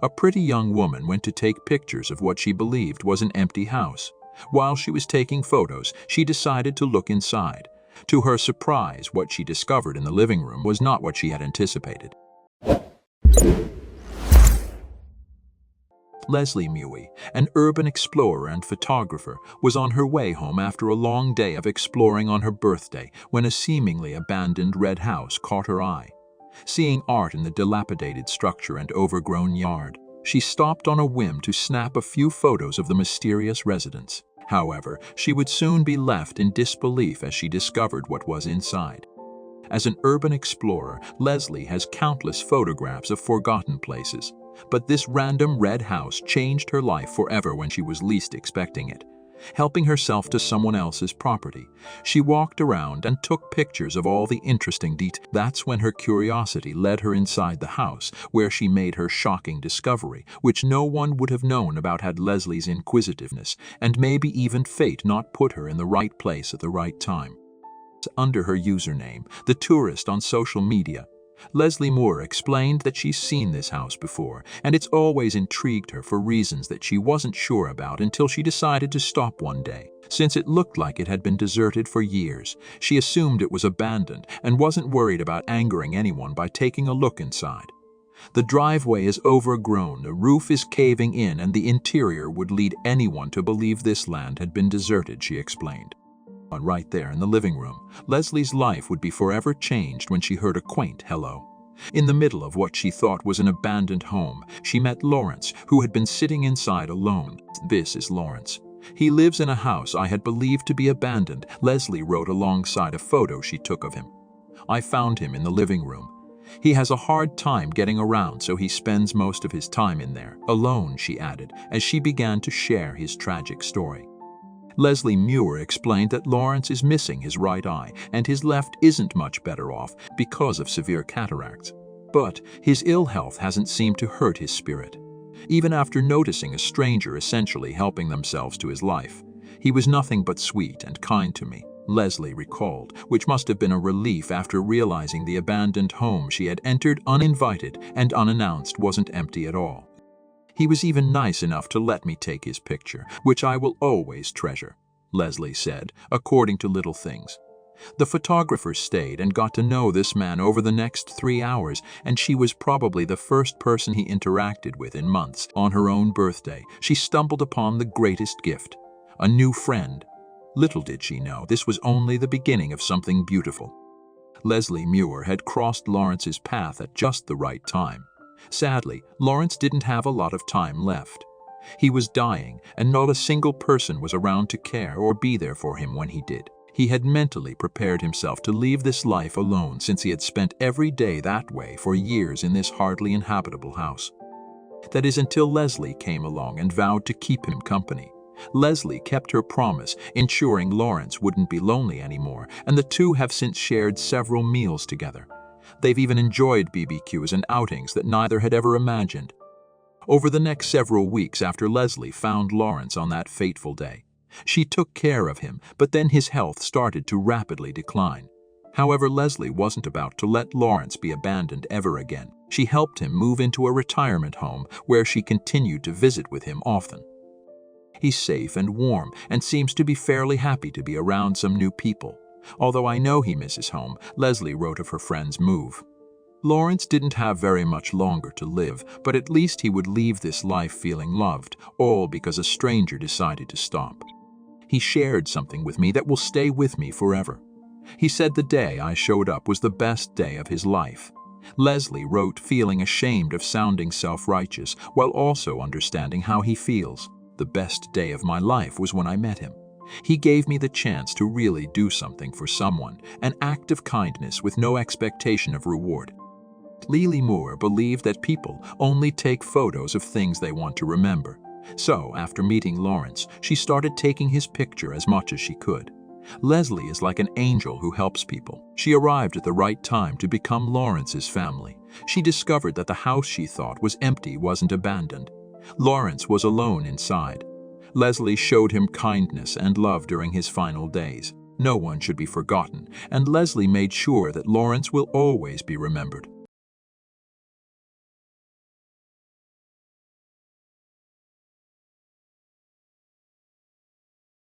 A pretty young woman went to take pictures of what she believed was an empty house. While she was taking photos, she decided to look inside. To her surprise, what she discovered in the living room was not what she had anticipated. Leslie Mui, an urban explorer and photographer, was on her way home after a long day of exploring on her birthday when a seemingly abandoned red house caught her eye. Seeing art in the dilapidated structure and overgrown yard, she stopped on a whim to snap a few photos of the mysterious residence. However, she would soon be left in disbelief as she discovered what was inside. As an urban explorer, Leslie has countless photographs of forgotten places. But this random red house changed her life forever when she was least expecting it. Helping herself to someone else's property, she walked around and took pictures of all the interesting details. That's when her curiosity led her inside the house, where she made her shocking discovery, which no one would have known about had Leslie's inquisitiveness, and maybe even fate not put her in the right place at the right time. Under her username, The Tourist on social media, Leslie Moore explained that she's seen this house before, and it's always intrigued her for reasons that she wasn't sure about until she decided to stop one day. Since it looked like it had been deserted for years, she assumed it was abandoned and wasn't worried about angering anyone by taking a look inside. The driveway is overgrown, the roof is caving in, and the interior would lead anyone to believe this land had been deserted, she explained. Right there in the living room, Leslie's life would be forever changed when she heard a quaint hello. In the middle of what she thought was an abandoned home, she met Lawrence, who had been sitting inside alone. "This is Lawrence. He lives in a house I had believed to be abandoned," Leslie wrote alongside a photo she took of him. "I found him in the living room. He has a hard time getting around, so he spends most of his time in there, alone," she added, as she began to share his tragic story. Leslie Muir explained that Lawrence is missing his right eye, and his left isn't much better off because of severe cataracts. But his ill health hasn't seemed to hurt his spirit. Even after noticing a stranger essentially helping themselves to his life, he was nothing but sweet and kind to me, Leslie recalled, which must have been a relief after realizing the abandoned home she had entered uninvited and unannounced wasn't empty at all. "He was even nice enough to let me take his picture, which I will always treasure," Leslie said, according to Little Things. The photographer stayed and got to know this man over the next 3 hours, and she was probably the first person he interacted with in months. On her own birthday, she stumbled upon the greatest gift, a new friend. Little did she know this was only the beginning of something beautiful. Leslie Muir had crossed Lawrence's path at just the right time. Sadly, Lawrence didn't have a lot of time left. He was dying, and not a single person was around to care or be there for him when he did. He had mentally prepared himself to leave this life alone since he had spent every day that way for years in this hardly inhabitable house. That is until Leslie came along and vowed to keep him company. Leslie kept her promise, ensuring Lawrence wouldn't be lonely anymore, and the two have since shared several meals together. They've even enjoyed BBQs and outings that neither had ever imagined. Over the next several weeks after Leslie found Lawrence on that fateful day, she took care of him, but then his health started to rapidly decline. However, Leslie wasn't about to let Lawrence be abandoned ever again. She helped him move into a retirement home where she continued to visit with him often. "He's safe and warm and seems to be fairly happy to be around some new people. Although I know he misses home," Leslie wrote of her friend's move. Lawrence didn't have very much longer to live, but at least he would leave this life feeling loved, all because a stranger decided to stop. "He shared something with me that will stay with me forever. He said the day I showed up was the best day of his life." Leslie wrote, feeling ashamed of sounding self-righteous, while also understanding how he feels. "The best day of my life was when I met him. He gave me the chance to really do something for someone, an act of kindness with no expectation of reward." Leslie Moore believed that people only take photos of things they want to remember. So, after meeting Lawrence, she started taking his picture as much as she could. Leslie is like an angel who helps people. She arrived at the right time to become Lawrence's family. She discovered that the house she thought was empty wasn't abandoned. Lawrence was alone inside. Leslie showed him kindness and love during his final days. No one should be forgotten, and Leslie made sure that Lawrence will always be remembered.